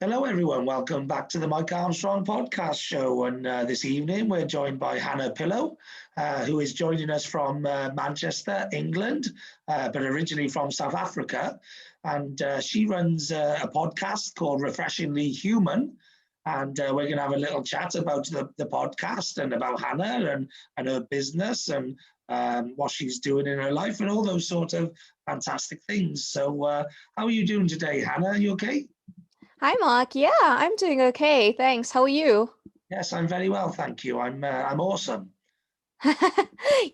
Hello, everyone. Welcome back to the Mike Armstrong podcast show. And this evening, we're joined by Hannah Pillow, who is joining us from Manchester, England, but originally from South Africa. And she runs a podcast called Refreshingly Human. And we're going to have a little chat about the podcast and about Hannah and her business and what she's doing in her life and all those sort of fantastic things. So, how are you doing today, Hannah? Are you okay? Hi, Mark. Yeah, I'm doing okay. Thanks. How are you? Yes, I'm very well, thank you. I'm awesome.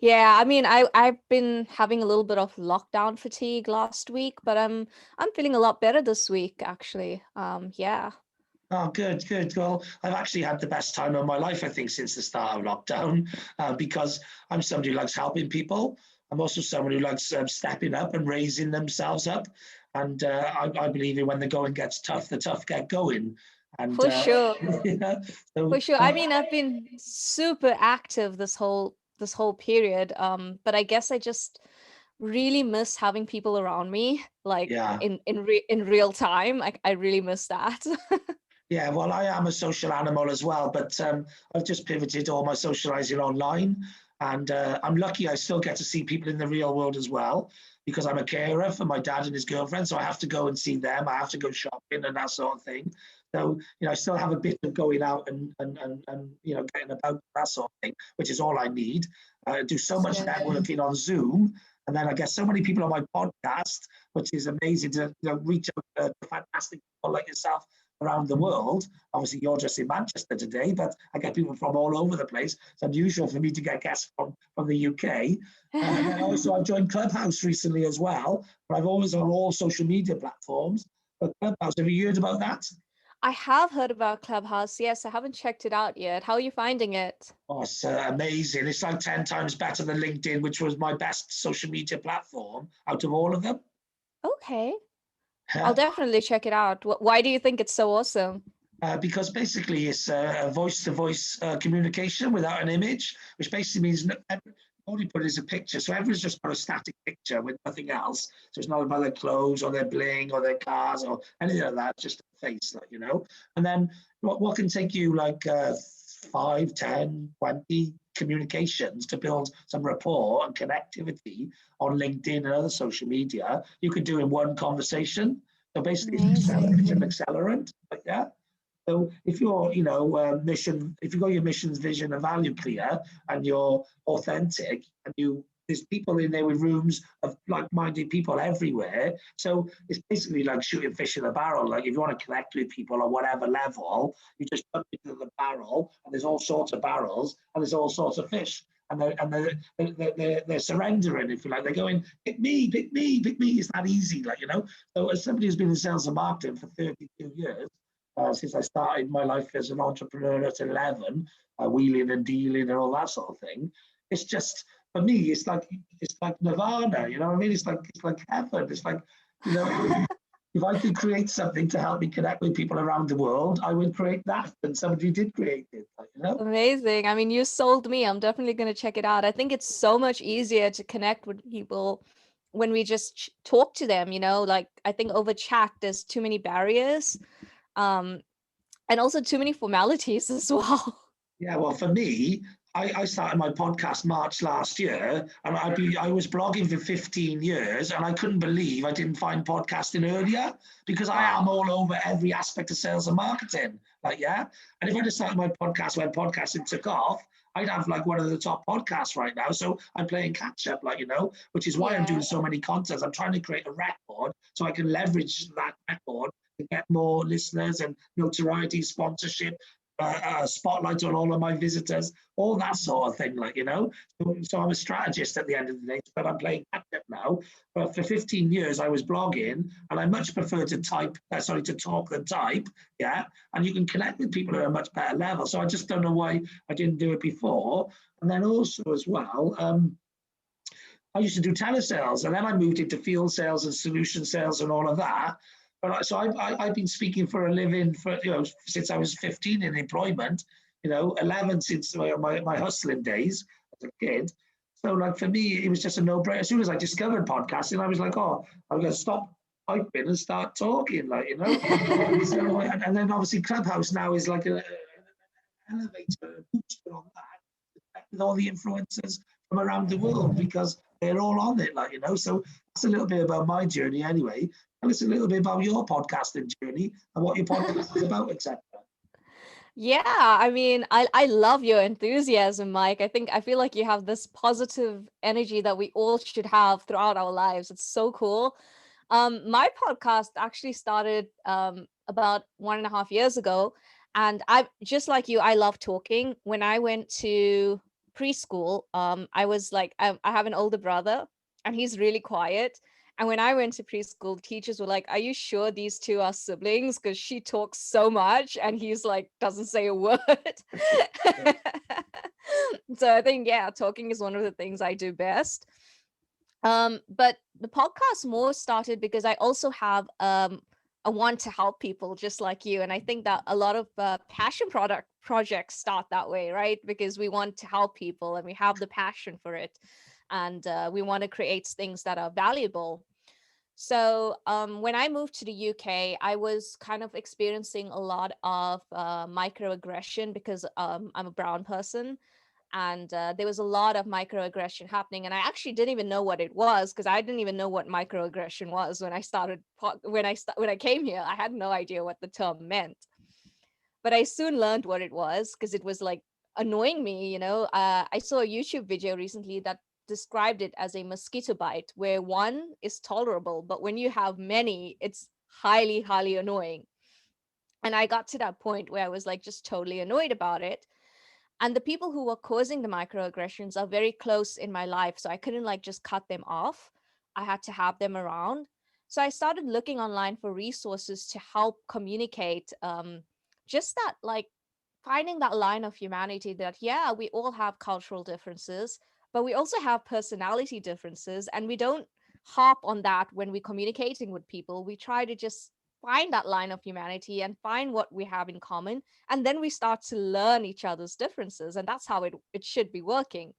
Yeah, I mean, I've been having a little bit of lockdown fatigue last week, but I'm feeling a lot better this week, actually. Yeah. Oh, good, good. Well, I've actually had the best time of my life, I think, since the start of lockdown, because I'm somebody who likes helping people. I'm also someone who likes stepping up and raising themselves up. And I believe in when the going gets tough, the tough get going. And For sure. yeah, so For sure. I mean, I've been super active this whole period. But I guess I just really miss having people around me, like yeah. in real time. I really miss that. Yeah, well, I am a social animal as well, but I've just pivoted all my socializing online. And I'm lucky I still get to see people in the real world as well, because I'm a carer for my dad and his girlfriend. So I have to go and see them. I have to go shopping and that sort of thing. So, I still have a bit of going out and getting about that sort of thing, which is all I need. I do so much Yeah. networking on Zoom. And then I get so many people on my podcast, which is amazing to reach out to fantastic people like yourself around the world. Obviously, you're just in Manchester today, but I get people from all over the place. It's unusual for me to get guests from the UK. And then also, I've joined Clubhouse recently as well, but I've always on all social media platforms. But Clubhouse, have you heard about that? I have heard about Clubhouse. Yes, I haven't checked it out yet. How are you finding it? Oh, it's amazing. It's like 10 times better than LinkedIn, which was my best social media platform out of all of them. Okay. I'll definitely check it out. Why do you think it's so awesome? Because basically it's a voice-to-voice communication without an image, which basically means all you put is a picture. So everyone's just got a static picture with nothing else. So it's not about their clothes or their bling or their cars or anything like that. It's just a face, And then what can take you like 5, 10, 20 communications to build some rapport and connectivity on LinkedIn and other social media, you could do in one conversation. So basically, it's an Amazing. accelerant. But yeah. So if you're, if you got your missions, vision, and value clear, and you're authentic, and there's people in there with rooms of like-minded people everywhere. So it's basically like shooting fish in a barrel. Like if you want to connect with people on whatever level, you just put into the barrel, and there's all sorts of barrels, and there's all sorts of fish. And they're surrendering, if you like. They're going, pick me, pick me, pick me. It's that easy, So as somebody who's been in sales and marketing for 32 years, since I started my life as an entrepreneur at 11, wheeling and dealing and all that sort of thing. It's just, for me, it's like nirvana. You know what I mean? It's like heaven. It's like, you know, if I could create something to help me connect with people around the world, I would create that. And somebody did create it. Amazing. I mean, you sold me. I'm definitely going to check it out. I think it's so much easier to connect with people when we just talk to them, like I think over chat there's too many barriers, um and also too many formalities as well. Yeah, well, for me, I started my podcast March last year, and I was blogging for 15 years, and I couldn't believe I didn't find podcasting earlier because I am Wow. all over every aspect of sales and marketing. Yeah. And if I just started my podcast when podcasting took off, I'd have like one of the top podcasts right now. So I'm playing catch up, which is why I'm doing Yeah. so many contents. I'm trying to create a record so I can leverage that record to get more listeners and notoriety, sponsorship, spotlight on all of my visitors, all that sort of thing, So I'm a strategist at the end of the day, but I'm playing catch up now. But for 15 years, I was blogging, and I much prefer to to talk than type, yeah. And you can connect with people at a much better level. So I just don't know why I didn't do it before. And then also as well, I used to do telesales, and then I moved into field sales and solution sales and all of that. But so I've been speaking for a living for since I was 15 in employment, 11 since my hustling days as a kid. So like for me, it was just a no-brainer. As soon as I discovered podcasting, I was like, oh, I'm going to stop pipe in and start talking, like, you know. So, and then obviously Clubhouse now is like an elevator, a booster on that, with all the influencers from around the world because they're all on it, like, you know. So that's a little bit about my journey anyway. Tell us a little bit about your podcasting journey and what your podcast is about, etc. Yeah, I mean, I love your enthusiasm, Mike. I feel like you have this positive energy that we all should have throughout our lives. It's so cool. My podcast actually started about 1.5 years ago, and I just like you, I love talking. When I went to preschool, I was like, I have an older brother, and he's really quiet. And when I went to preschool, teachers were like, "Are you sure these two are siblings? Because she talks so much, and he's like doesn't say a word." So I think, yeah, talking is one of the things I do best. But the podcast more started because I also have a want to help people just like you, and I think that a lot of passion product projects start that way, right? Because we want to help people and we have the passion for it, and we want to create things that are valuable. So when I moved to the UK, I was kind of experiencing a lot of microaggression because I'm a brown person, and there was a lot of microaggression happening, and I actually didn't even know what it was because I didn't even know what microaggression was when I started when I came here. I had no idea what the term meant, but I soon learned what it was because it was like annoying me. I saw a YouTube video recently that described it as a mosquito bite, where one is tolerable, but when you have many, it's highly, highly annoying. And I got to that point where I was like just totally annoyed about it. And the people who were causing the microaggressions are very close in my life, so I couldn't like just cut them off. I had to have them around. So I started looking online for resources to help communicate, just that, like, finding that line of humanity that, yeah, we all have cultural differences, but we also have personality differences, and we don't harp on that when we're communicating with people. We try to just find that line of humanity and find what we have in common, and then we start to learn each other's differences, and that's how it should be working.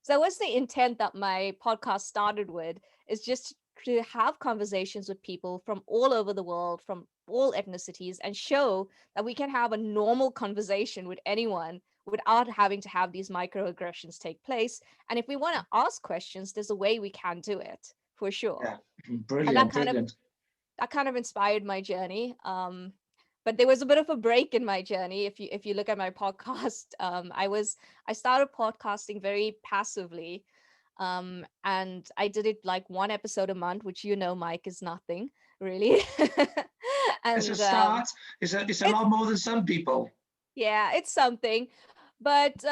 So what's the intent that my podcast started with, is just to have conversations with people from all over the world, from all ethnicities, and show that we can have a normal conversation with anyone without having to have these microaggressions take place. And if we want to ask questions, there's a way we can do it, for sure. Yeah, And brilliant, brilliant. that kind of inspired my journey. But there was a bit of a break in my journey. If you look at my podcast, I started podcasting very passively, and I did it like one episode a month, which, Mike, is nothing really. It's a And start. It's a it's lot more than some people. yeah, it's something. But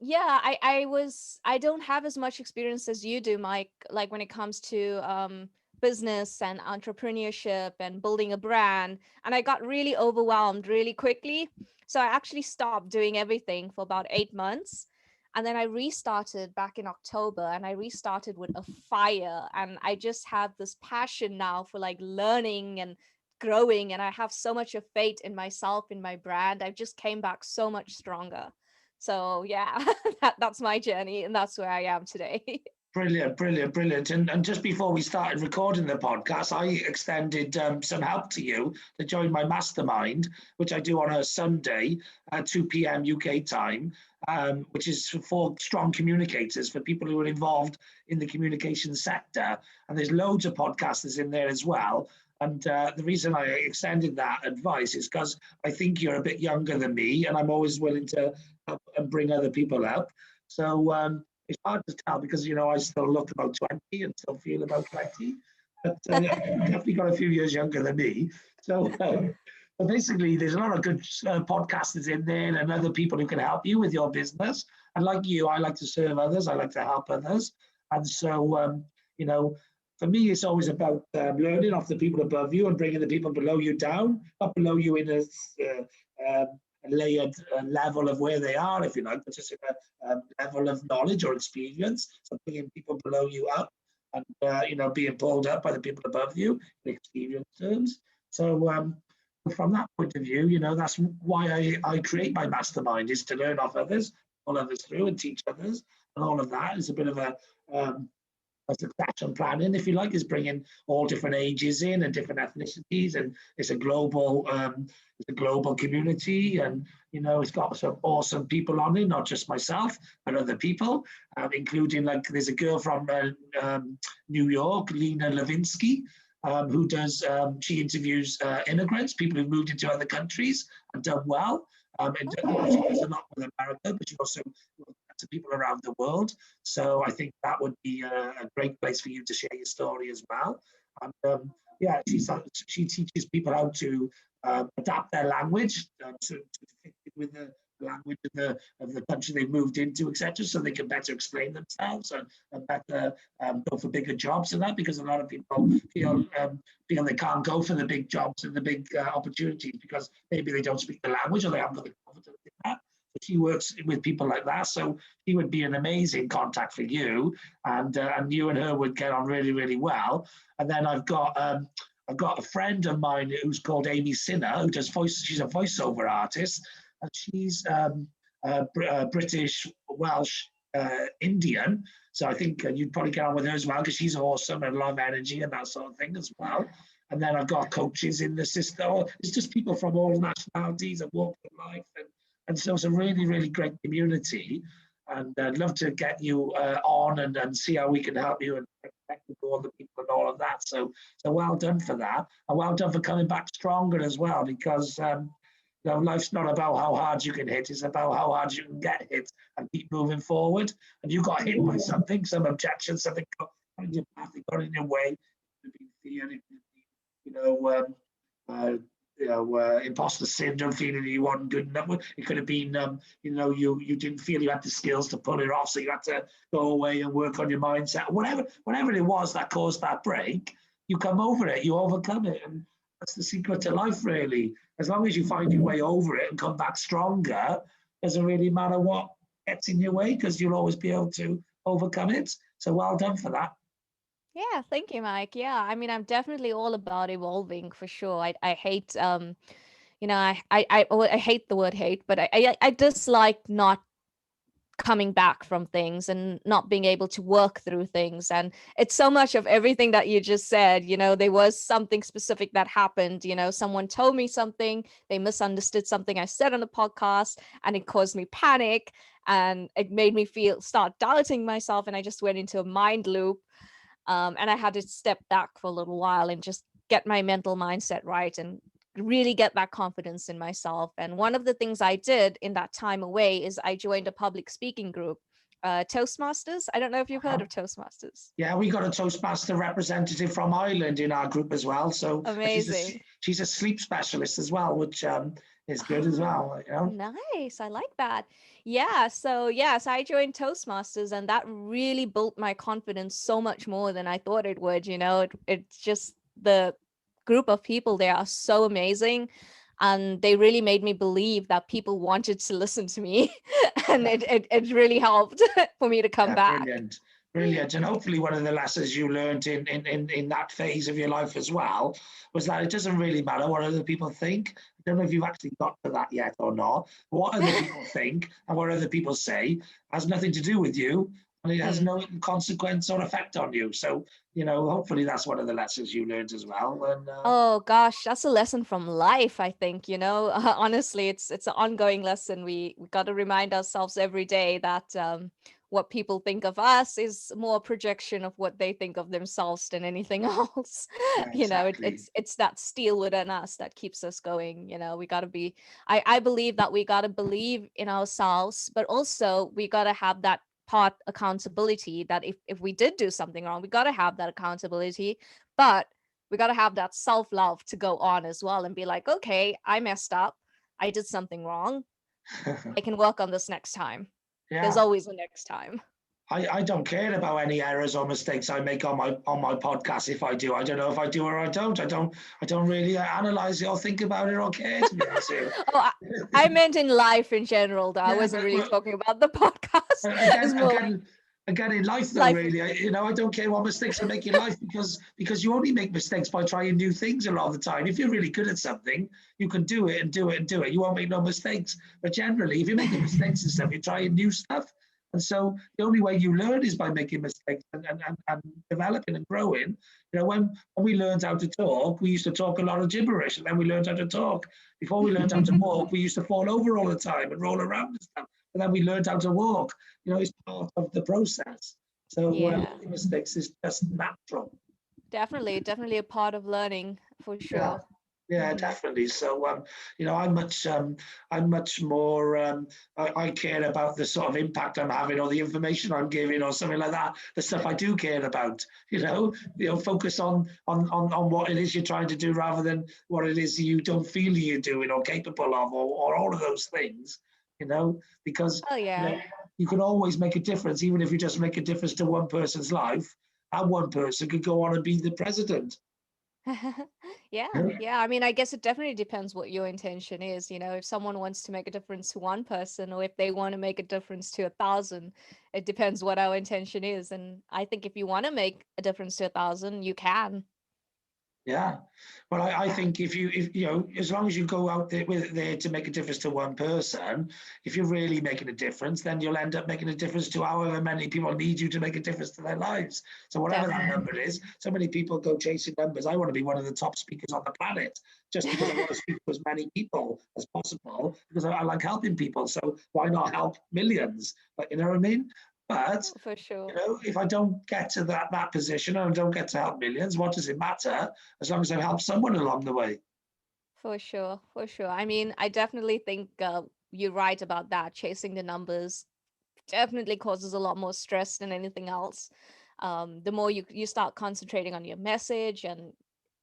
yeah, I don't have as much experience as you do, Mike, like when it comes to business and entrepreneurship and building a brand. And I got really overwhelmed really quickly. So I actually stopped doing everything for about 8 months. And then I restarted back in October, and I restarted with a fire. And I just have this passion now for like learning and growing, and I have so much of faith in myself, in my brand. I've just came back so much stronger. So yeah, that's my journey, and that's where I am today. Brilliant, brilliant, brilliant. And just before we started recording the podcast, I extended some help to you to join my mastermind, which I do on a Sunday at 2 p.m. UK time, which is for strong communicators, for people who are involved in the communication sector. And there's loads of podcasters in there as well. And the reason I extended that advice is because I think you're a bit younger than me, and I'm always willing to help and bring other people up. So it's hard to tell because, I still look about 20 and still feel about 20, but definitely got a few years younger than me. So, but basically, there's a lot of good podcasters in there and other people who can help you with your business. And like you, I like to serve others. I like to help others. And so, for me, it's always about learning off the people above you and bringing the people below you down, not below you in a layered level of where they are, if you like, but just in a level of knowledge or experience. So bringing people below you up and, being pulled up by the people above you in experience terms. So from that point of view, that's why I create my mastermind, is to learn off others, pull others through and teach others. And all of that is a bit of a succession planning, if you like, is bringing all different ages in and different ethnicities, and it's a global community, and it's got some awesome people on it, not just myself, but other people, including like there's a girl from New York, Lena Levinsky, who does she interviews immigrants, people who've moved into other countries and done well. And she does a lot with America, but she also to people around the world. So I think that would be a great place for you to share your story as well. And yeah, she teaches people how to adapt their language to fit with the language of the country they've moved into, etc., so they can better explain themselves and better go for bigger jobs and that, because a lot of people feel they can't go for the big jobs and the big opportunities because maybe they don't speak the language or they haven't got the confidence in that. But she works with people like that, so she would be an amazing contact for you, and you and her would get on really, really well. And then I've got a friend of mine who's called Amy Sinner, who does voice. She's a voiceover artist, and she's British, Welsh, Indian. So I think you'd probably get on with her as well, because she's awesome and a lot of energy and that sort of thing as well. And then I've got coaches in the system. It's just people from all nationalities and walks of life, and so it's a really, really great community. And I'd love to get you on and see how we can help you and connect with all the people and all of that. So well done for that, and well done for coming back stronger as well, because life's not about how hard you can hit, it's about how hard you can get hit and keep moving forward. And you got hit by something, some objection, something got in your path, it got in your way. It could be fear, it could be, imposter syndrome, feeling that you weren't good enough. It could have been, you didn't feel you had the skills to pull it off, so you had to go away and work on your mindset. Whatever it was that caused that break, you come over it, you overcome it, and that's the secret to life, really. As long as you find your way over it and come back stronger, doesn't really matter what gets in your way, because you'll always be able to overcome it. So well done for that. Yeah, thank you, Mike. Yeah, I mean, I'm definitely all about evolving for sure. I hate I hate the word hate, but I dislike not coming back from things and not being able to work through things. And it's so much of everything that you just said. There was something specific that happened. Someone told me something, they misunderstood something I said on the podcast, and it caused me panic, and it made me start doubting myself, and I just went into a mind loop. And I had to step back for a little while and just get my mental mindset right and really get that confidence in myself. And one of the things I did in that time away is I joined a public speaking group, Toastmasters. I don't know if you've heard of Toastmasters. Yeah, we got a Toastmaster representative from Ireland in our group as well. So amazing. She's a sleep specialist as well, which is good as well. Nice. I like that. Yeah. So I joined Toastmasters, and that really built my confidence so much more than I thought it would. It's just the group of people there are so amazing, and they really made me believe that people wanted to listen to me, and it really helped for me to come back. Brilliant. And hopefully one of the lessons you learned in that phase of your life as well was that it doesn't really matter what other people think. I don't know if you've actually got to that yet or not. What other people think and what other people say has nothing to do with you, and it has no consequence or effect on you. So, hopefully that's one of the lessons you learned as well. And oh gosh, that's a lesson from life, I think. Honestly, it's an ongoing lesson. We got to remind ourselves every day that what people think of us is more a projection of what they think of themselves than anything else. Yeah, exactly. It's that steel within us that keeps us going. We got to be, I believe that we got to believe in ourselves, but also we got to have that part accountability, that if we did do something wrong, we got to have that accountability, but we got to have that self-love to go on as well and be like, okay, I messed up, I did something wrong, I can work on this next time. There's always a next time. I don't care about any errors or mistakes I make on my podcast. If I do, I don't know if I do or I don't. I don't really analyze it or think about it or care, to be honest with you. I meant in life in general, though. I wasn't really talking about the podcast. Again, in life, though, really, I don't care what mistakes I make in life, because you only make mistakes by trying new things a lot of the time. If you're really good at something, you can do it and do it and do it. You won't make no mistakes. But generally, if you're making mistakes and stuff, you're trying new stuff. And so the only way you learn is by making mistakes and developing and growing. You know, when we learned how to talk, we used to talk a lot of gibberish, and then we learned how to talk. Before we learned how to walk, we used to fall over all the time and roll around and stuff. And then we learned how to walk. You know, it's part of the process. So Yeah, making mistakes is just natural. definitely a part of learning for Yeah. sure. Yeah, Mhm. definitely. So, you know, I'm much more, I care about the sort of impact I'm having or the information I'm giving or something like that. The stuff I do care about, you know, focus on what it is you're trying to do rather than what it is you don't feel you're doing or capable of or all of those things, you know, because, Oh you yeah. know, you can always make a difference, even if you just make a difference to one person's life. And one person could go on and be the president. Yeah, yeah. I mean, I guess it definitely depends what your intention is. You know, if someone wants to make a difference to one person, or if they want to make a difference to 1,000, it depends what our intention is. And I think if you want to make a difference to 1,000, you can. Yeah. Well, I think if you know, as long as you go out there with there to make a difference to one person, if you're really making a difference, then you'll end up making a difference to however many people need you to make a difference to their lives. So whatever that Definitely. number is, so many people go chasing numbers. I want to be one of the top speakers on the planet just because I want to speak to as many people as possible because I like helping people. So why not help millions? But you know what I mean? But For sure. you know, if I don't get to that position and I don't get to help millions, what does it matter? As long as I've helped someone along the way. For sure. For sure. I mean, I definitely think you're right about that. Chasing the numbers definitely causes a lot more stress than anything else. The more you start concentrating on your message and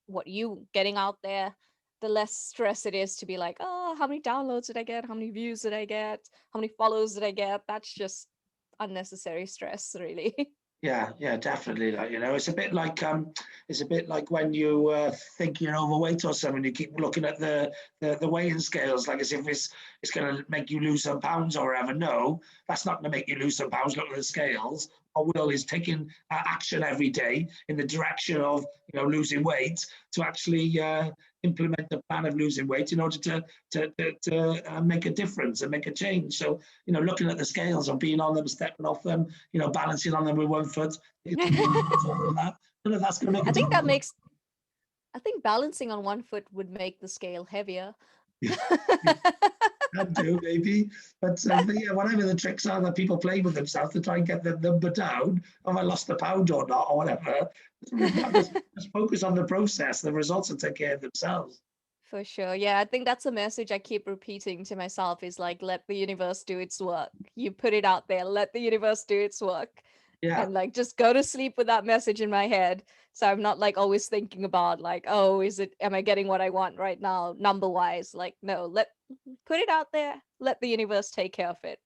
what you getting out there, the less stress it is to be like, oh, how many downloads did I get? How many views did I get? How many follows did I get? That's just unnecessary stress, really. Yeah, yeah, definitely. Like, you know, it's a bit like when you think you're overweight or something, you keep looking at the weighing scales, like as if it's going to make you lose some pounds or whatever. No, that's not going to make you lose some pounds. Look at the scales. Our will is taking action every day in the direction of losing weight to actually implement the plan of losing weight in order to make a difference and make a change. So looking at the scales or being on them, stepping off them, balancing on them with one foot, all of that. None of that's going to make I a think that difference. makes I think balancing on one foot would make the scale heavier. Can do maybe, but yeah, whatever the tricks are that people play with themselves to try and get the number down, have I lost a pound or not, or whatever. Just focus on the process. The results will take care of themselves. For sure. Yeah, I think that's a message I keep repeating to myself is like, let the universe do its work. You put it out there, let the universe do its work. Yeah. And like just go to sleep with that message in my head. So I'm not like always thinking about like, oh, am I getting what I want right now, number wise? Like, no, put it out there, let the universe take care of it.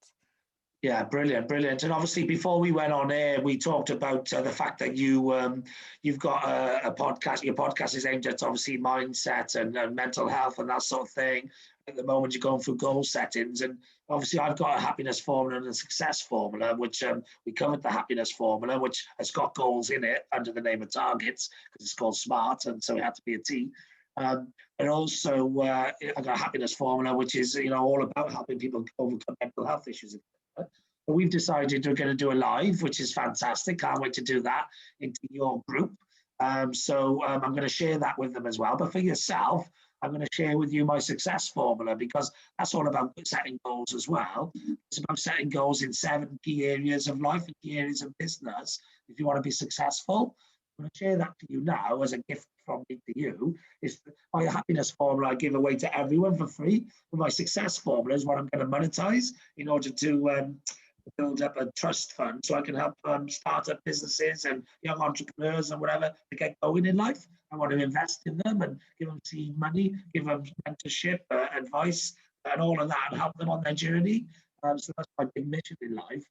Yeah, brilliant, brilliant. And obviously, before we went on air, we talked about the fact that you've got a podcast. Your podcast is aimed at obviously mindset and mental health and that sort of thing. At the moment, you're going through goal settings, and obviously, I've got a happiness formula and a success formula, which we covered the happiness formula, which has got goals in it under the name of targets because it's called SMART, and so it had to be a T. And also, I got a happiness formula, which is all about helping people overcome mental health issues. But we've decided we're going to do a live, which is fantastic. Can't wait to do that into your group. So I'm going to share that with them as well. But for yourself, I'm going to share with you my success formula because that's all about setting goals as well. It's about setting goals in 7 key areas of life and key areas of business if you want to be successful. I'm going to share that to you now as a gift from me to you. It's my happiness formula I give away to everyone for free. But my success formula is what I'm going to monetize in order to build up a trust fund so I can help startup businesses and young entrepreneurs and whatever to get going in life. I want to invest in them and give them seed money, give them mentorship, advice, and all of that, and help them on their journey. So that's my big mission in life,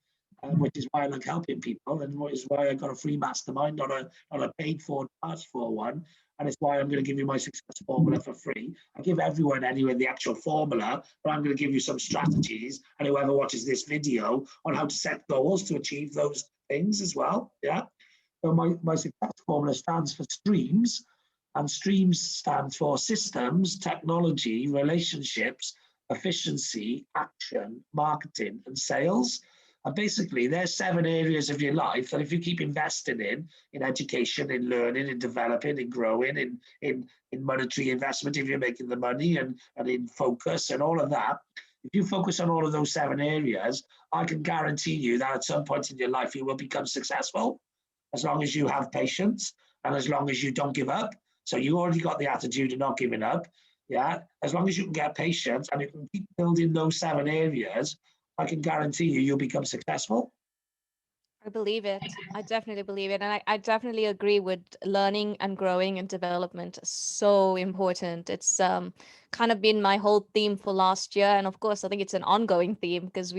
which is why I like helping people, and which is why I got a free mastermind, not a paid for, charged for one. And it's why I'm going to give you my success formula for free. I give everyone anyway the actual formula, but I'm going to give you some strategies and whoever watches this video on how to set goals to achieve those things as well. Yeah. So my success formula stands for streams, and streams stands for systems, technology, relationships, efficiency, action, marketing, and sales. And basically, there's 7 areas of your life that if you keep investing in education, in learning, in developing, in growing, in monetary investment, if you're making the money, and in focus and all of that, if you focus on all of those 7 areas, I can guarantee you that at some point in your life, you will become successful as long as you have patience and as long as you don't give up. So you already got the attitude of not giving up. Yeah. As long as you can get patience and you can keep building those 7 areas, I can guarantee you, you'll become successful. I believe it. I definitely believe it. And I definitely agree with learning and growing and development is so important. It's kind of been my whole theme for last year. And of course, I think it's an ongoing theme because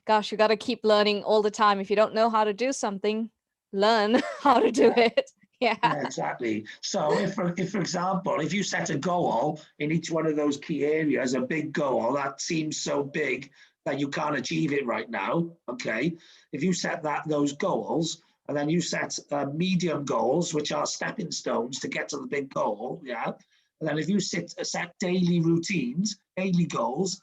gosh, you got to keep learning all the time. If you don't know how to do something, learn how to do it. Yeah. Yeah, exactly. So if for example, if you set a goal in each one of those key areas, a big goal that seems so big that you can't achieve it right now, okay? If you set those goals and then you set medium goals, which are stepping stones to get to the big goal, yeah? And then if you set daily routines, daily goals,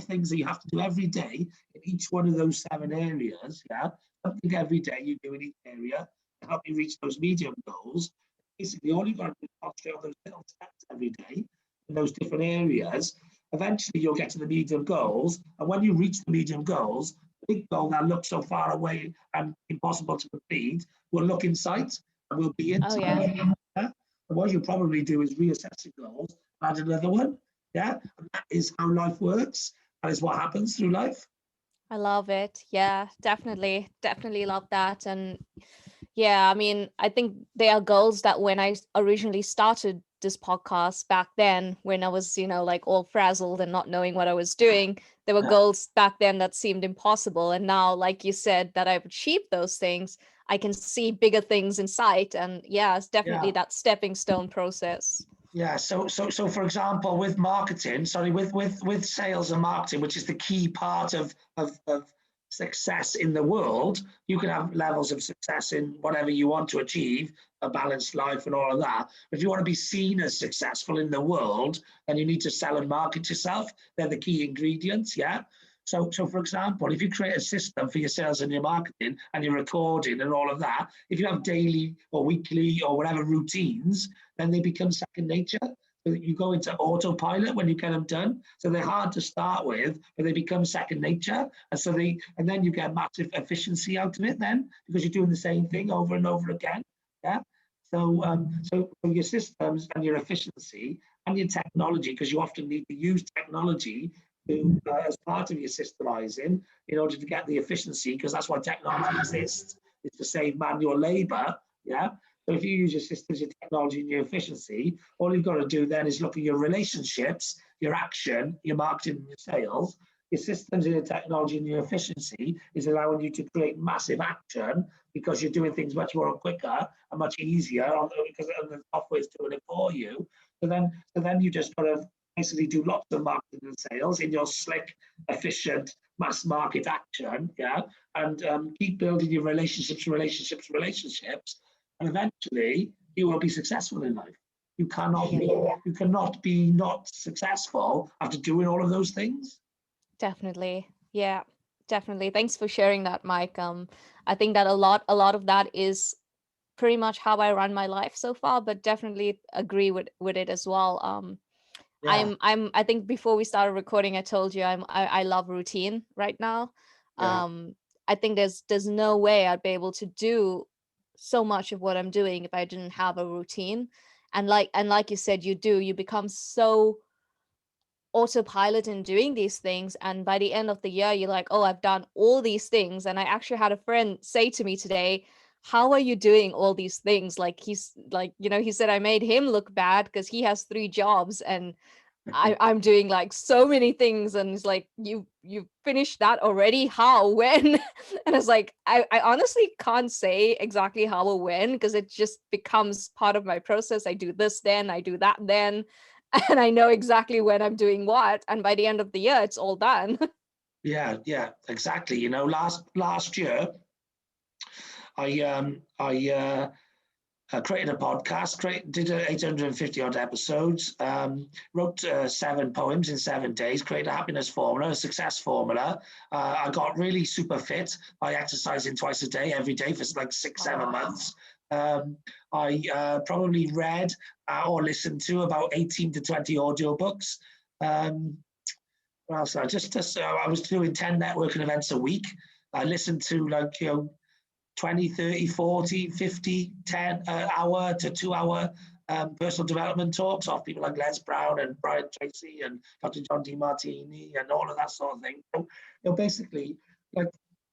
things that you have to do every day in each one of those 7 areas, yeah? Something every day you do in each area, to help you reach those medium goals. Basically, all you've got to do is concentrate on those little steps every day in those different areas. Eventually, you'll get to the medium goals. And when you reach the medium goals, the big goal that looks so far away and impossible to complete will look in sight and will be in Oh, sight. yeah. Yeah? And what you probably do is reassess your goals, add another one. Yeah. And that is how life works. That is what happens through life. I love it. Yeah, definitely. Definitely love that. And yeah, I mean, I think they are goals that when I originally started this podcast back then, when I was, like all frazzled and not knowing what I was doing, there were goals back then that seemed impossible. And now, like you said, that I've achieved those things, I can see bigger things in sight. And yeah, it's definitely Yeah. that stepping stone process. Yeah. So for example, with marketing, sorry, with sales and marketing, which is the key part of success in the world, you can have levels of success in whatever you want to achieve, a balanced life and all of that. But if you want to be seen as successful in the world, then you need to sell and market yourself. They're the key ingredients. Yeah. So for example, if you create a system for your sales and your marketing and your recording and all of that, if you have daily or weekly or whatever routines, then they become second nature. So that you go into autopilot when you get them done. So they're hard to start with, but they become second nature. And then you get massive efficiency out of it then, because you're doing the same thing over and over again. Yeah. So your systems and your efficiency and your technology, because you often need to use technology as part of your systemizing in order to get the efficiency, because that's why technology exists. It's to save manual labor. Yeah. So if you use your systems, your technology, and your efficiency, all you've got to do then is look at your relationships, your action, your marketing, and your sales. Your systems and your technology and your efficiency is allowing you to create massive action because you're doing things much more quicker and much easier because the software is doing it for you. So then you just got to basically do lots of marketing and sales in your slick, efficient, mass market action, yeah, and keep building your relationships, and eventually you will be successful in life. You cannot be not successful after doing all of those things. Definitely. Yeah, definitely. Thanks for sharing that, Mike. I think that a lot of that is pretty much how I run my life so far, but definitely agree with it as well. Yeah, I think before we started recording, I told you I love routine right now. yeah, I think there's no way I'd be able to do so much of what I'm doing if I didn't have a routine. And like you said, you become so autopilot in doing these things, and by the end of the year you're like, oh, I've done all these things. And I actually had a friend say to me today, how are you doing all these things? Like, he's like, he said I made him look bad because he has 3 jobs and I'm doing like so many things. And it's like, you finished that already? How? When? And it's like, I honestly can't say exactly how or when, because it just becomes part of my process. I do this, then I do that, then and I know exactly when I'm doing what, and by the end of the year it's all done. yeah, exactly. Last year, I created a podcast, did 850 odd episodes, wrote 7 poems in 7 days, created a happiness formula, a success formula. I got really super fit by exercising twice a day, every day for like 6-7 months. I probably read or listened to about 18 to 20 audiobooks. What else? I was doing 10 networking events a week. I listened to 20, 30, 40, 50, 10 hour to 2 hour personal development talks of people like Les Brown and Brian Tracy and Dr. John Demartini and all of that sort of thing. So, basically, like,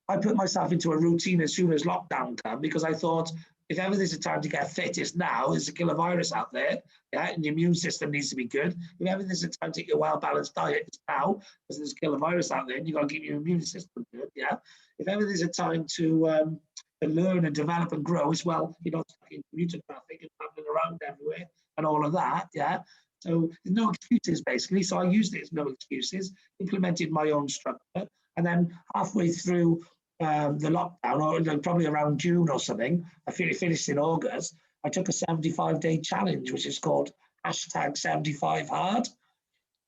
I put myself into a routine as soon as lockdown came, because I thought, if ever there's a time to get fit, it's now. There's a killer virus out there, yeah, and your immune system needs to be good. If ever there's a time to eat a well-balanced diet, it's now, because there's a killer virus out there, and you've got to keep your immune system good, yeah. If ever there's a time to learn and develop and grow as well, you're not stuck in commuter traffic and traveling around everywhere and all of that, yeah. So there's no excuses, basically. So I used it as no excuses, implemented my own structure, and then halfway through the lockdown, or probably around June or something, I finished in August, I took a 75-day challenge, which is called #75hard.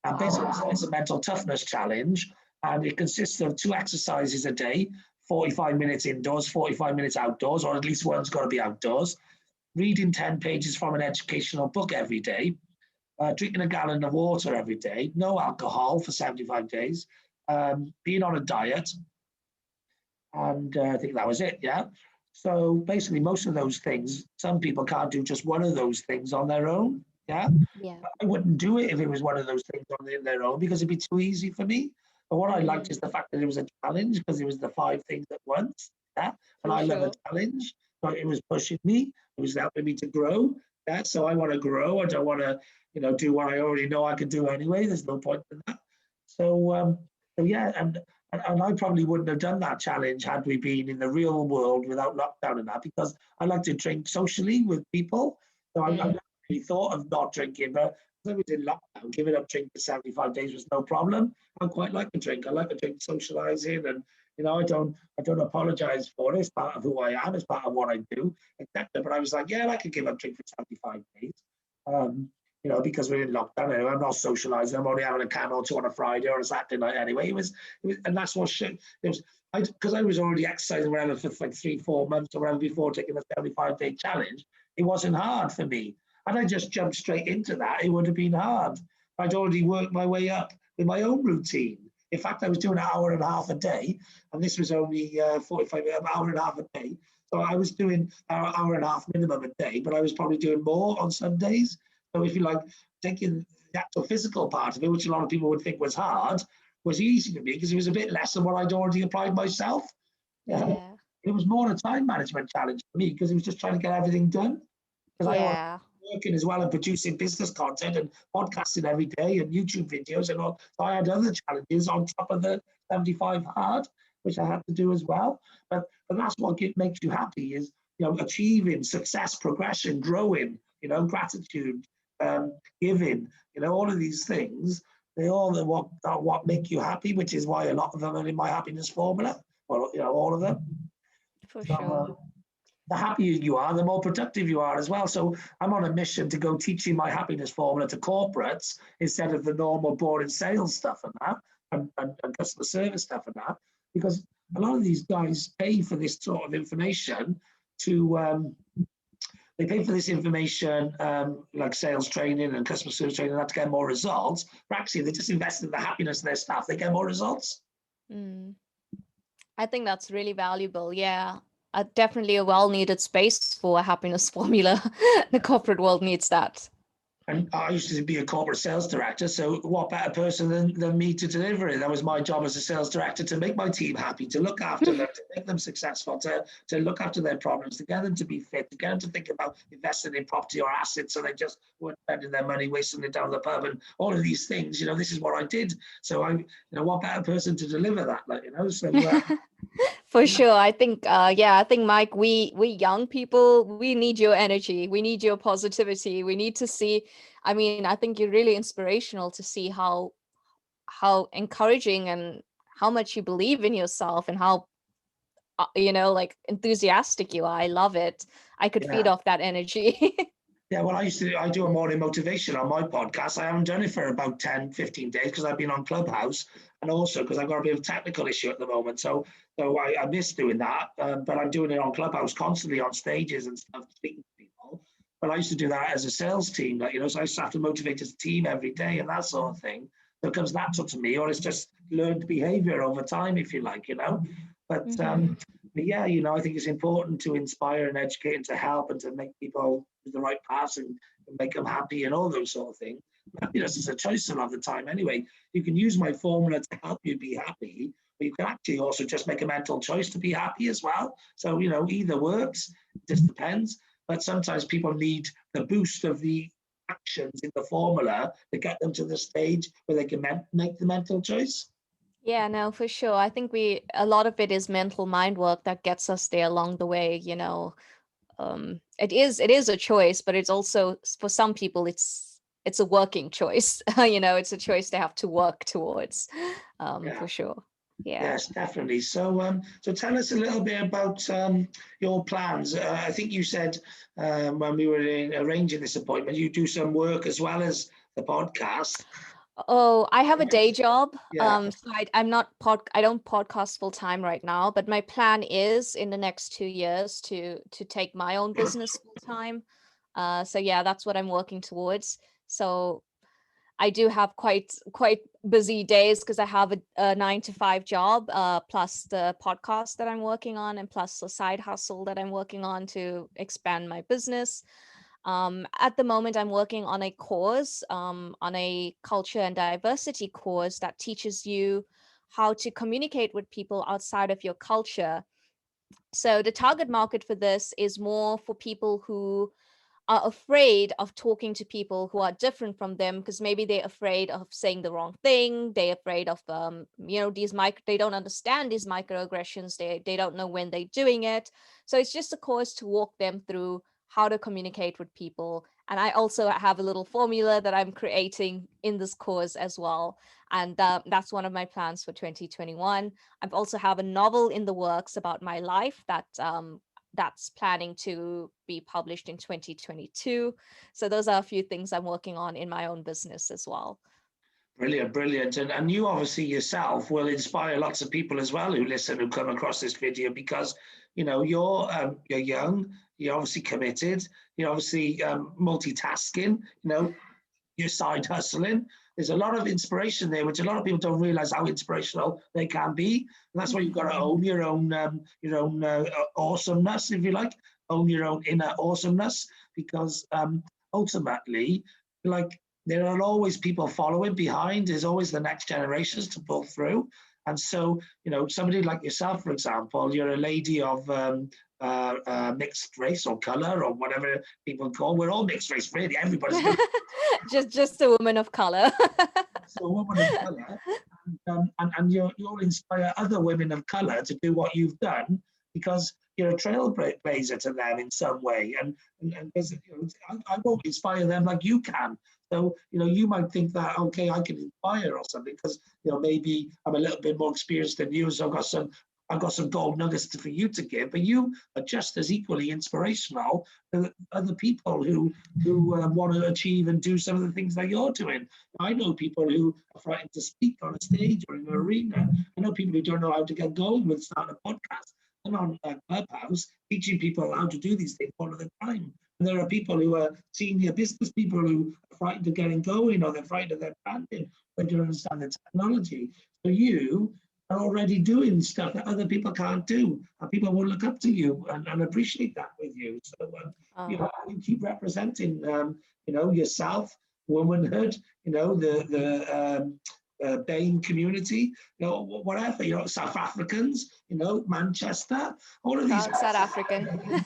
And basically, it's a mental toughness challenge, and it consists of 2 exercises a day, 45 minutes indoors, 45 minutes outdoors, or at least one's got to be outdoors, reading 10 pages from an educational book every day, drinking a gallon of water every day, no alcohol for 75 days, being on a diet, and I think that was it, yeah? So basically, most of those things, some people can't do just one of those things on their own, yeah? Yeah. I wouldn't do it if it was one of those things on their own, because it'd be too easy for me. But what I liked is the fact that it was a challenge, because it was the 5 things at once, yeah? And I love a challenge, so it was pushing me, it was helping me to grow, yeah? So I want to grow, I don't want to, do what I already know I can do anyway, there's no point in that. So yeah, and I probably wouldn't have done that challenge had we been in the real world without lockdown and that, because I like to drink socially with people. So I never really thought of not drinking, but as I was in lockdown, giving up drinking for 75 days was no problem. I quite like to drink. I like to drink socializing, and I don't apologize for it. It's part of who I am. It's part of what I do, etc. But I was like, yeah, I could give up drink for 75 days. Because we're in lockdown anyway, I'm not socializing. I'm only having a can or 2 on a Friday or a Saturday night anyway. It was, and that's what shit. It was, because I was already exercising around for like 3-4 months or whatever before taking the 75-day challenge. It wasn't hard for me. Had I just jumped straight into that, it would have been hard. I'd already worked my way up with my own routine. In fact, I was doing an hour and a half a day, and this was only 45 an hour and a half a day. So I was doing an hour and a half minimum a day, but I was probably doing more on some days. So if you like, taking the actual physical part of it, which a lot of people would think was hard, was easy for me because it was a bit less than what I'd already applied myself. Yeah. It was more a time management challenge for me because it was just trying to get everything done. Because I was working as well and producing business content and podcasting every day and YouTube videos and all. So I had other challenges on top of the 75 hard, which I had to do as well. But that's what makes you happy is, achieving success, progression, growing, gratitude, giving, all of these things, they all are what make you happy, which is why a lot of them are in my happiness formula. Well, all of them. For sure. The happier you are, the more productive you are as well. So I'm on a mission to go teaching my happiness formula to corporates instead of the normal boring sales stuff and that, and customer service stuff and that, because a lot of these guys pay for this sort of information to they pay for this information, like sales training and customer service training, to get more results. But actually, they just invest in the happiness of their staff. They get more results. I think that's really valuable. Yeah, definitely a well-needed space for a happiness formula. The corporate world needs that. And I used to be a corporate sales director, so what better person than me to deliver it? That was my job as a sales director, to make my team happy, to look after them, to make them successful, to look after their problems, to get them to be fit, to get them to think about investing in property or assets so they just weren't spending their money, wasting it down the pub and all of these things. This is what I did. So what better person to deliver that? So For sure. I think, Mike, we young people, we need your energy. We need your positivity. We need to see, I think you're really inspirational to see how encouraging and how much you believe in yourself and how like enthusiastic you are. I love it. I could feed Yeah. off that energy. Yeah, well, I do a morning motivation on my podcast. I haven't done it for about 10, 15 days because I've been on Clubhouse, and also because I've got a bit of a technical issue at the moment. So I miss doing that, but I'm doing it on Clubhouse constantly on stages and stuff, speaking to people. But I used to do that as a sales team, like, so I used to have to motivate as a team every day and that sort of thing. So it comes natural to me, or it's just learned behavior over time, if you like. But but yeah, I think it's important to inspire and educate and to help and to make people do the right path and make them happy and all those sort of things. Happiness is a choice a lot of the time anyway. You can use my formula to help you be happy, but you can actually also just make a mental choice to be happy as well. So, either works, it just depends. But sometimes people need the boost of the actions in the formula to get them to the stage where they can make the mental choice. Yeah, no, for sure. I think a lot of it is mental mind work that gets us there along the way. It is a choice, but it's also, for some people, it's a working choice. It's a choice they have to work towards, Yeah. for sure. Yeah. Yes, definitely. So tell us a little bit about your plans. I think you said when we were arranging this appointment, you do some work as well as the podcast. Oh, I have a day job. Yeah. So I don't podcast full time right now, but my plan is in the next 2 years to take my own business full time. So yeah, that's what I'm working towards. So I do have quite busy days because I have a 9 to 5 job, plus the podcast that I'm working on, and plus a side hustle that I'm working on to expand my business. At the moment, I'm working on a course, on a culture and diversity course that teaches you how to communicate with people outside of your culture. So the target market for this is more for people who are afraid of talking to people who are different from them, because maybe they're afraid of saying the wrong thing. They're afraid of they don't understand these microaggressions. They don't know when they're doing it. So it's just a course to walk them through how to communicate with people. And I also have a little formula that I'm creating in this course as well. And that's one of my plans for 2021. I also have a novel in the works about my life that's planning to be published in 2022. So those are a few things I'm working on in my own business as well. Brilliant, brilliant. And you obviously yourself will inspire lots of people as well who listen, who come across this video, because, you're young, you're obviously committed, you're obviously multitasking, you're side hustling. There's a lot of inspiration there, which a lot of people don't realize how inspirational they can be. And that's why you've got to own your own awesomeness, if you like, own your own inner awesomeness, because ultimately, like, there are always people following behind. There's always the next generations to pull through. And so, somebody like yourself, for example, you're a lady of mixed race or color or whatever people call. We're all mixed race, really. Everybody's just a woman of color. So a woman of color, and you'll inspire other women of color to do what you've done, because you're a trailblazer to them in some way, and I won't inspire them like you can. So you might think that, okay, I can inspire or something because maybe I'm a little bit more experienced than you, so I've got some gold nuggets for you to give, but you are just as equally inspirational to other people who want to achieve and do some of the things that you're doing. I know people who are frightened to speak on a stage or in an arena. I know people who don't know how to get going with starting a podcast. I'm on Clubhouse teaching people how to do these things all of the time. And there are people who are senior business people who are frightened of getting going, or they're frightened of their branding, they don't understand the technology. So you are already doing stuff that other people can't do, and people will look up to you and appreciate that with you. So you keep representing yourself, womanhood, the BAME community, whatever, South Africans, Manchester, all of these South African.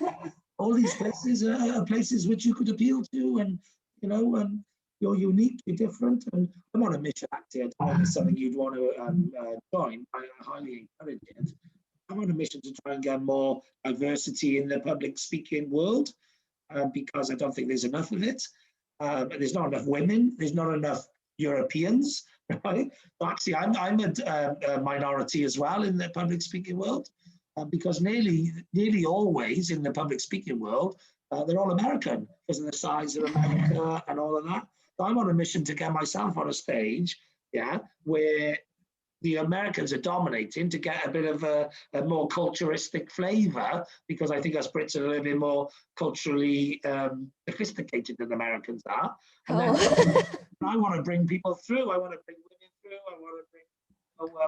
all these places are places which you could appeal to, and you're unique, you're different, and I'm on a mission. Actually, I don't know if it's something you'd want to join. I highly encourage it. I'm on a mission to try and get more diversity in the public speaking world, because I don't think there's enough of it. There's not enough women. There's not enough Europeans. Right? So actually, I'm a minority as well in the public speaking world. because nearly always in the public speaking world, they're all American because of the size of America and all of that. So I'm on a mission to get myself on a stage, yeah, where the Americans are dominating to get a bit of a more culturistic flavor, because I think us Brits are a little bit more culturally sophisticated than Americans are. And then Oh. I want to bring people through. I want to bring women through. I want to bring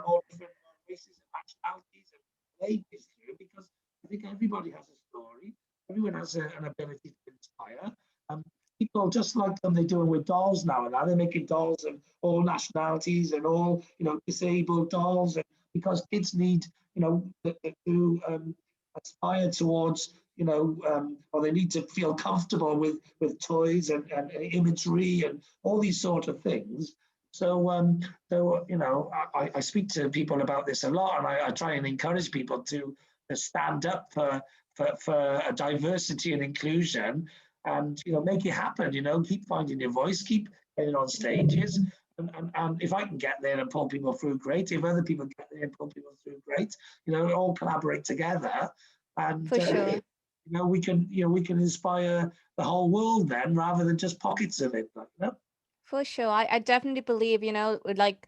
all different races and nationalities and ages through, because I think everybody has a story. Everyone has an ability to inspire. Um, People just like them they're doing with dolls now and now. They're making dolls of all nationalities and all, disabled dolls, and because kids need, to aspire towards, or they need to feel comfortable with toys and imagery and all these sort of things. I speak to people about this a lot, and I try and encourage people to stand up for a diversity and inclusion, and make it happen. Keep finding your voice, keep getting on stages, and if I can get there and pull people through, great. If other people get there and pull people through, great. All collaborate together, and For sure. we can inspire the whole world then, rather than just pockets of it. For sure. I definitely believe, like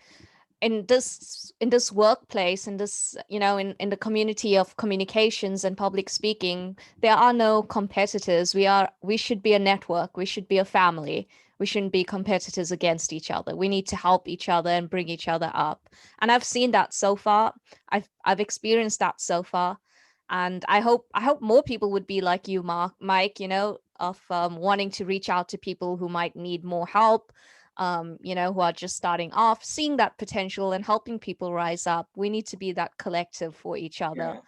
in this workplace, in this, in the community of communications and public speaking, there are no competitors. We should be a network. We should be a family. We shouldn't be competitors against each other. We need to help each other and bring each other up. And I've seen that so far. I've experienced that so far. And I hope more people would be like you, Mike, of wanting to reach out to people who might need more help, who are just starting off, seeing that potential and helping people rise up. We need to be that collective for each other. Yeah.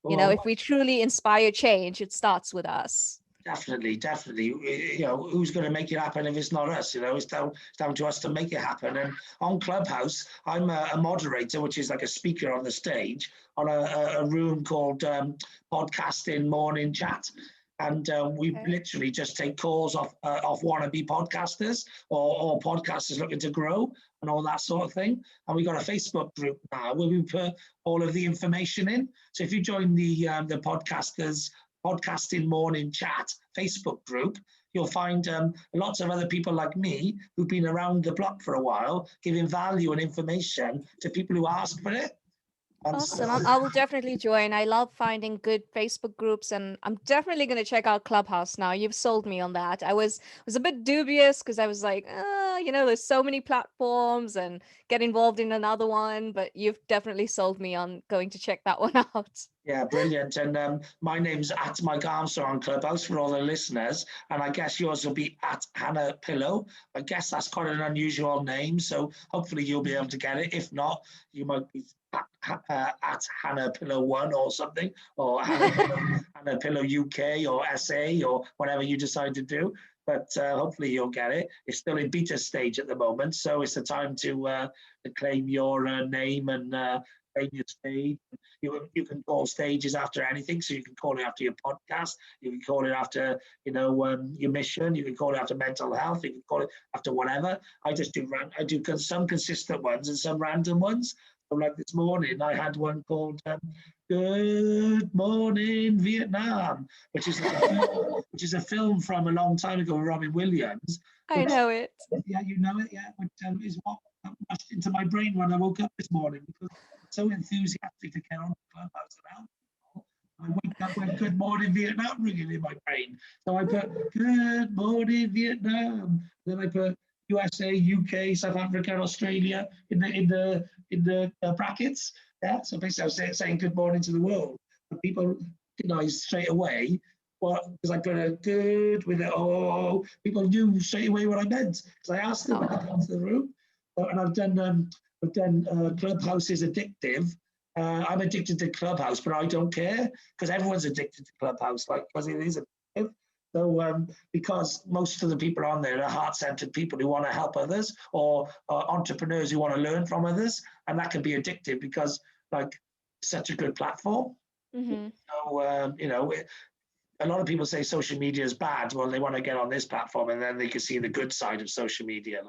Well, If we truly inspire change, it starts with us. definitely. Who's going to make it happen if it's not us? It's down to us to make it happen. And on Clubhouse, I'm a moderator, which is like a speaker on the stage, on a room called Podcasting Morning Chat. And we literally just take calls off wannabe podcasters or podcasters looking to grow and all that sort of thing. And we got a Facebook group now where we put all of the information in. So if you join the Podcasting Morning Chat Facebook group, you'll find lots of other people like me who've been around the block for a while, giving value and information to people who ask for it. Awesome. I will definitely join. I love finding good Facebook groups, and I'm definitely going to check out Clubhouse now. You've sold me on that. I was a bit dubious because I was like, there's so many platforms and get involved in another one, but you've definitely sold me on going to check that one out. Yeah, brilliant. And my name's at Mike Armstrong on Clubhouse for all the listeners. And I guess yours will be at Hannah Pillow. I guess that's quite an unusual name. So hopefully you'll be able to get it. If not, you might be at Hannah Pillow 1 or something, or Hannah Pillow UK or SA or whatever you decide to do. But hopefully you'll get it. It's still in beta stage at the moment. So it's the time to claim your name and claim your stage. You can call stages after anything. So you can call it after your podcast. You can call it after, your mission. You can call it after mental health. You can call it after whatever. I do some consistent ones and some random ones. So like this morning, I had one called Good Morning Vietnam, which is a film from a long time ago with Robin Williams. I know it. Yeah, you know it, yeah. Which is what rushed into my brain when I woke up this morning, because I'm so enthusiastic to get on the Clubhouse and help people. I wake up with Good Morning Vietnam ringing in my brain. So I put Good Morning Vietnam. Then I put USA, UK, South Africa, and Australia in the brackets. Yeah, so basically I was saying good morning to the world. And people recognized straight away because I put a good with it. Oh, people knew straight away what I meant because I asked them when they come to the room. And I've done Clubhouse is addictive. I'm addicted to Clubhouse, but I don't care because everyone's addicted to Clubhouse, because it is addictive. So because most of the people on there are heart-centered people who want to help others, or entrepreneurs who want to learn from others, and that can be addictive because such a good platform. Mm-hmm. So a lot of people say social media is bad. Well, they want to get on this platform and then they can see the good side of social media,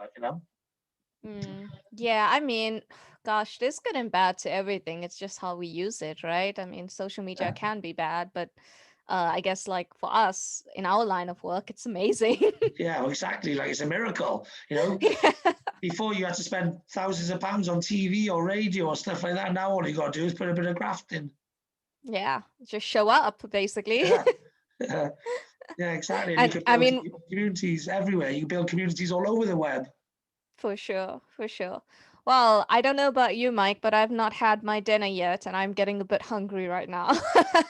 Yeah, I mean, Gosh, there's good and bad to everything. It's just how we use it, right? I mean, social media Yeah, can be bad, but I guess like for us in our line of work, it's amazing. yeah, exactly. Like it's a miracle, you know. Yeah. Before you had to spend thousands of pounds on TV or radio or stuff like that. Now all you got to do is put a bit of graft in. Yeah, just show up basically. Yeah, yeah, yeah, exactly. And you And can I build mean, communities everywhere. You build communities all over the web. for sure, for sure. Well, I don't know about you, Mike, but I've not had my dinner yet, and I'm getting a bit hungry right now.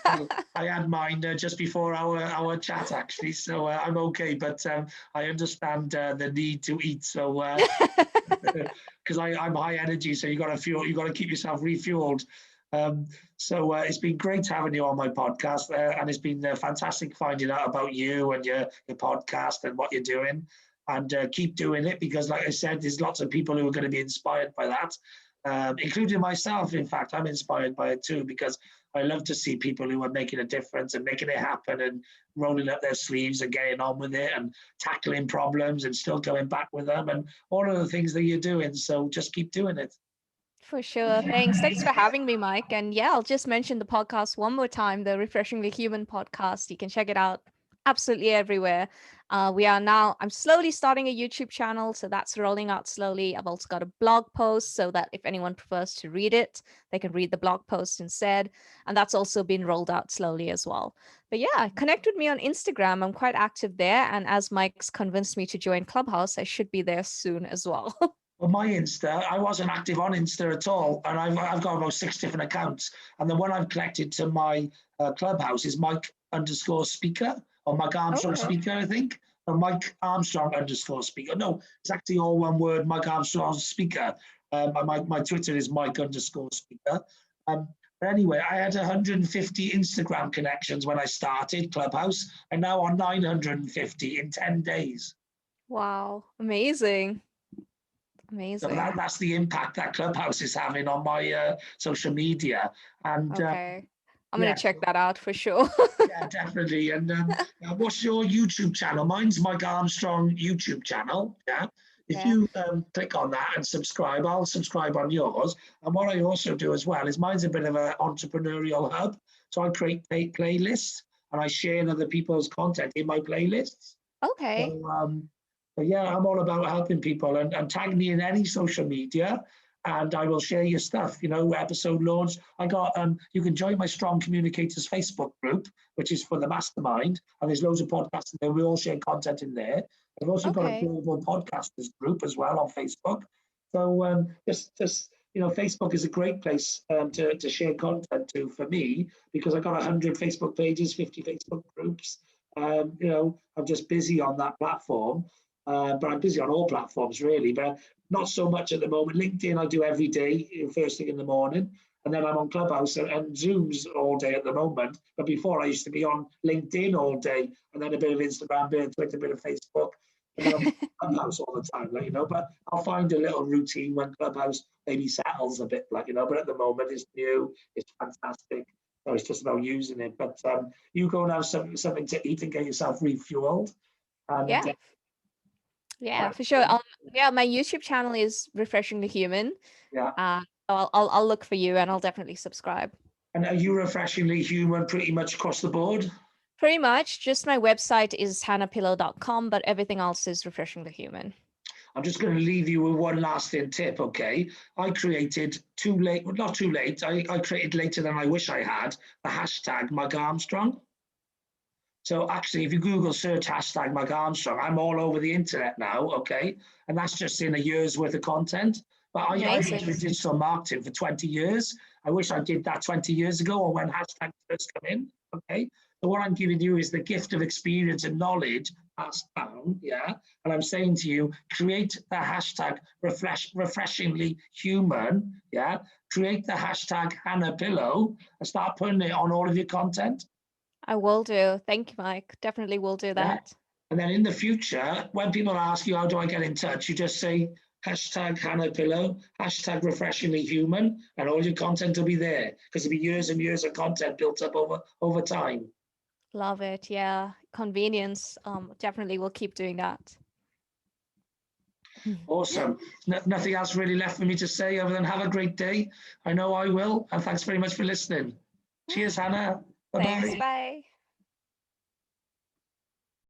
Well, I had mine just before our chat actually, so I'm okay. But I understand the need to eat. So because I'm high energy, so you got to fuel, you got to keep yourself refueled. Um, so it's been great having you on my podcast, and it's been fantastic finding out about you and your podcast and what you're doing. And keep doing it because, like I said, there's lots of people who are going to be inspired by that, including myself. In fact, I'm inspired by it too because I love to see people who are making a difference and making it happen and rolling up their sleeves and getting on with it and tackling problems and still going back with them and all of the things that you're doing. So just keep doing it. For sure. Thanks. Thanks for having me, Mike. And yeah, I'll just mention the podcast one more time, the Refreshingly Human podcast. You can check it out absolutely everywhere. I'm slowly starting a YouTube channel, so that's rolling out slowly. I've also got a blog post so that if anyone prefers to read it, they can read the blog post instead. And that's also been rolled out slowly as well. But yeah, connect with me on Instagram. I'm quite active there. And as Mike's convinced me to join Clubhouse, I should be there soon as well. Well, my Insta, I wasn't active on Insta at all, and I've got about 6 different accounts, and the one I've collected to my clubhouse is Mike underscore speaker or Mike Armstrong Okay. speaker, I think. Or Mike Armstrong underscore speaker. No, it's actually all one word, Mike Armstrong speaker. My Twitter is Mike underscore speaker. Um, but anyway, I had 150 Instagram connections when I started Clubhouse, and now on 950 in 10 days. Wow. Amazing. So Amazing. that's the impact that Clubhouse is having on my social media. And Okay. I'm gonna yeah, check that out for sure. yeah, definitely. And what's your YouTube channel? Mine's Mike Armstrong YouTube channel. Yeah. If Yeah. you click on that and subscribe, I'll subscribe on yours. And what I also do as well is mine's a bit of an entrepreneurial hub. So I create playlists and I share other people's content in my playlists. Okay. So, but yeah, I'm all about helping people and tag me in any social media and I will share your stuff, you know, episode launch. I got, you can join my Strong Communicators Facebook group, which is for the mastermind. And there's loads of podcasts in there. We all share content in there. I've also got a Okay. global podcasters group as well on Facebook. So just, you know, Facebook is a great place to share content to for me because I got 100 Facebook pages, 50 Facebook groups. You know, I'm just busy on that platform, but I'm busy on all platforms really, but not so much at the moment. LinkedIn I do every day, first thing in the morning, and then I'm on Clubhouse and Zooms all day at the moment. But before I used to be on LinkedIn all day, and then a bit of Instagram, bit of Twitter, bit of Facebook, and then I'm Clubhouse all the time, like you know. But I'll find a little routine when Clubhouse maybe settles a bit, like you know. But at the moment, it's new, it's fantastic. So it's just about using it. But you go and have something to eat and get yourself refueled. And Yeah. Yeah, for sure. Yeah, my YouTube channel is Refreshingly Human. yeah. I'll look for you and I'll definitely subscribe. And are you refreshingly human pretty much across the board? Pretty much, just my website is hannahpillow.com, but everything else is Refreshingly Human. I'm just going to leave you with one lasting tip, okay? I created too late, well, not too late, I created later than I wish I had, the hashtag Mike Armstrong. So actually, if you Google search hashtag Mike Armstrong, I'm all over the internet now, okay? And that's just in a year's worth of content. But I've been Amazing. doing digital marketing for 20 years. I wish I did that 20 years ago or when hashtags first come in, okay? So what I'm giving you is the gift of experience and knowledge passed down, yeah? And I'm saying to you, create the hashtag refreshingly human, yeah? Create the hashtag Hannah Pillow and start putting it on all of your content. I will do. Thank you, Mike. Definitely will do Yeah. that. And then in the future, when people ask you, how do I get in touch? You just say, hashtag Hannah Pillow, hashtag refreshingly human, and all your content will be there because it'll be years and years of content built up over time. Love it. Yeah. Convenience. Definitely will keep doing that. Awesome. Nothing else really left for me to say other than have a great day. I know I will. And thanks very much for listening. Cheers, Hannah. Thanks. Bye-bye. Bye.